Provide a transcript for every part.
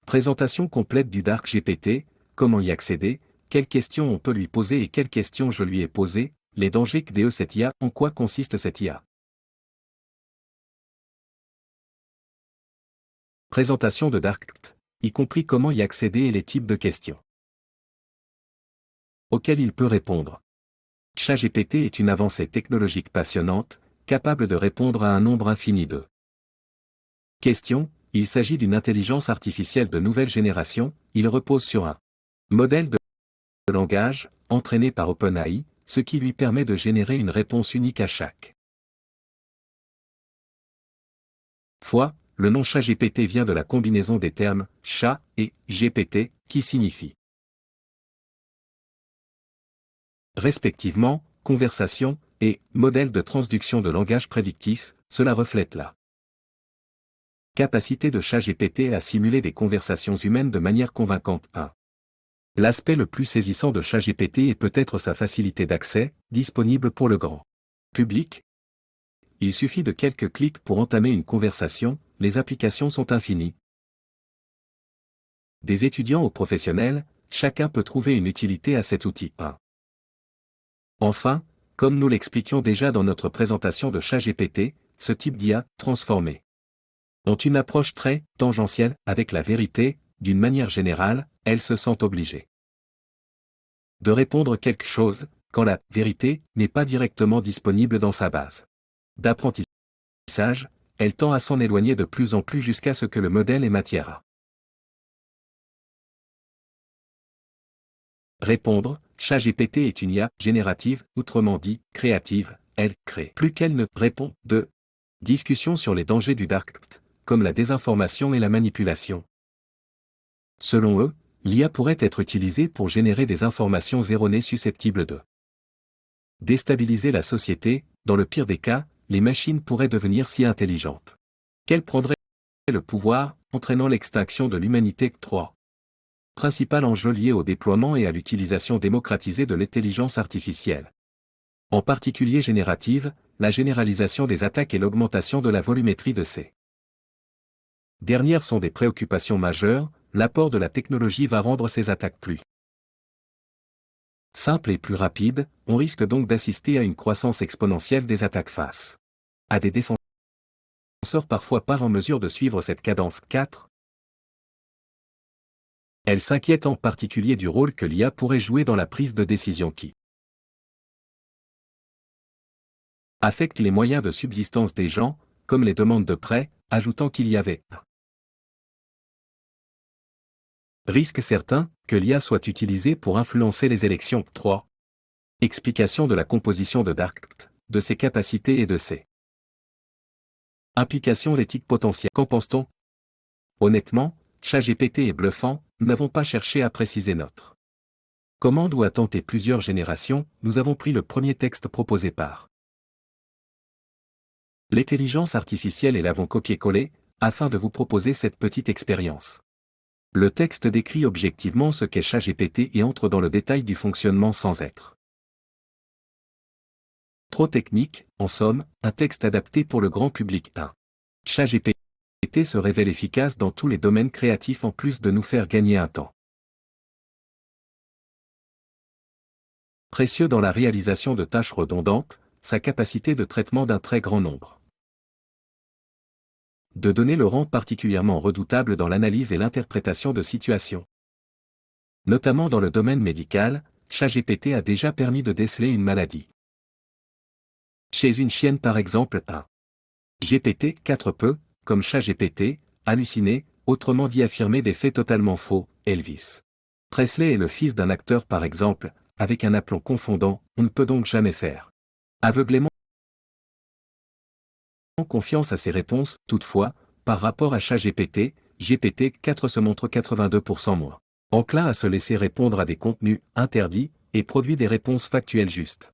Présentation complète du Dark GPT, comment y accéder, quelles questions on peut lui poser et quelles questions je lui ai posées, les dangers que de cette IA, en quoi consiste cette IA. Présentation de Dark GPT, y compris comment y accéder et les types de questions auxquelles il peut répondre. ChatGPT est une avancée technologique passionnante, capable de répondre à un nombre infini de questions. Il s'agit d'une intelligence artificielle de nouvelle génération, il repose sur un modèle de langage, entraîné par OpenAI, ce qui lui permet de générer une réponse unique à chaque fois. Le nom ChatGPT vient de la combinaison des termes « chat » et « GPT », qui signifie respectivement, conversation, et modèle de transduction de langage prédictif. Cela reflète la capacité de ChatGPT à simuler des conversations humaines de manière convaincante. 1. L'aspect le plus saisissant de ChatGPT est peut-être sa facilité d'accès, disponible pour le grand public. Il suffit de quelques clics pour entamer une conversation, les applications sont infinies. Des étudiants aux professionnels, chacun peut trouver une utilité à cet outil. 1. Enfin, comme nous l'expliquions déjà dans notre présentation de ChatGPT, ce type d'IA, transformé, ont une approche très tangentielle avec la vérité. D'une manière générale, elles se sentent obligées de répondre quelque chose, quand la vérité n'est pas directement disponible dans sa base d'apprentissage. Elle tend à s'en éloigner de plus en plus jusqu'à ce que le modèle ait matière à répondre. ChatGPT est une IA générative, autrement dit, créative. Elle crée plus qu'elle ne répond. 2. Discussion sur les dangers du Dark GPT, comme la désinformation et la manipulation. Selon eux, l'IA pourrait être utilisée pour générer des informations erronées susceptibles de déstabiliser la société. Dans le pire des cas, les machines pourraient devenir si intelligentes qu'elles prendraient le pouvoir, entraînant l'extinction de l'humanité. 3. Principal enjeu lié au déploiement et à l'utilisation démocratisée de l'intelligence artificielle. En particulier générative, la généralisation des attaques et l'augmentation de la volumétrie de ces dernières sont des préoccupations majeures. L'apport de la technologie va rendre ces attaques plus simples et plus rapides. On risque donc d'assister à une croissance exponentielle des attaques face à des défenseurs parfois pas en mesure de suivre cette cadence. 4. Elle s'inquiète en particulier du rôle que l'IA pourrait jouer dans la prise de décision qui affecte les moyens de subsistance des gens, comme les demandes de prêts, ajoutant qu'il y avait un risque certain que l'IA soit utilisée pour influencer les élections. 3. Explication de la composition de Dark GPT, de ses capacités et de ses implications éthiques potentielles. Qu'en pense-t-on? Honnêtement, ChatGPT est bluffant. Nous n'avons pas cherché à préciser notre commande ou à tenter plusieurs générations. Nous avons pris le premier texte proposé par l'intelligence artificielle et l'avons copié-collé, afin de vous proposer cette petite expérience. Le texte décrit objectivement ce qu'est ChatGPT et entre dans le détail du fonctionnement sans être trop technique. En somme, un texte adapté pour le grand public. 1. ChatGPT se révèle efficace dans tous les domaines créatifs en plus de nous faire gagner un temps précieux dans la réalisation de tâches redondantes. Sa capacité de traitement d'un très grand nombre de données le rend particulièrement redoutable dans l'analyse et l'interprétation de situations. Notamment dans le domaine médical, ChatGPT a déjà permis de déceler une maladie chez une chienne par exemple. 1. GPT-4 peut, comme ChatGPT, halluciner, autrement dit affirmer des faits totalement faux. Elvis Presley est le fils d'un acteur par exemple, avec un aplomb confondant. On ne peut donc jamais faire aveuglément confiance à ses réponses. Toutefois, par rapport à ChatGPT, GPT-4 se montre 82% moins enclin à se laisser répondre à des contenus interdits et produit des réponses factuelles justes.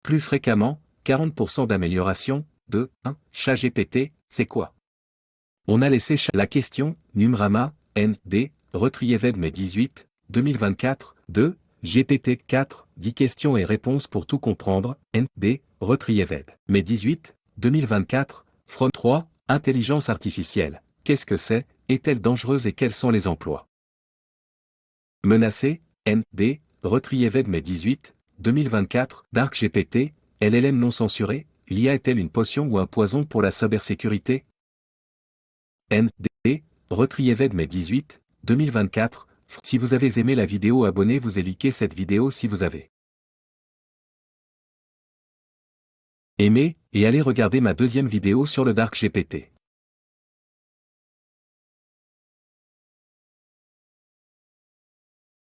Plus fréquemment, 40% d'amélioration. 2. 1. ChatGPT, c'est quoi? On a laissé la question, Numrama, N.D., Retrieved mai 18, 2024, 2. GPT-4, 10 questions et réponses pour tout comprendre, N.D., Retrieved mai 18, 2024, From 3. Intelligence artificielle, Qu'est-ce que c'est? Est-elle dangereuse et quels sont les emplois? Menacé, N.D., Retrieved mai 18, 2024, Dark GPT, LLM non censuré, l'IA est-elle une potion ou un poison pour la cybersécurité? N.D., Retrieved mai 18, 2024, si vous avez aimé la vidéo, abonnez-vous et likez cette vidéo si vous avez aimé, et allez regarder ma deuxième vidéo sur le Dark GPT.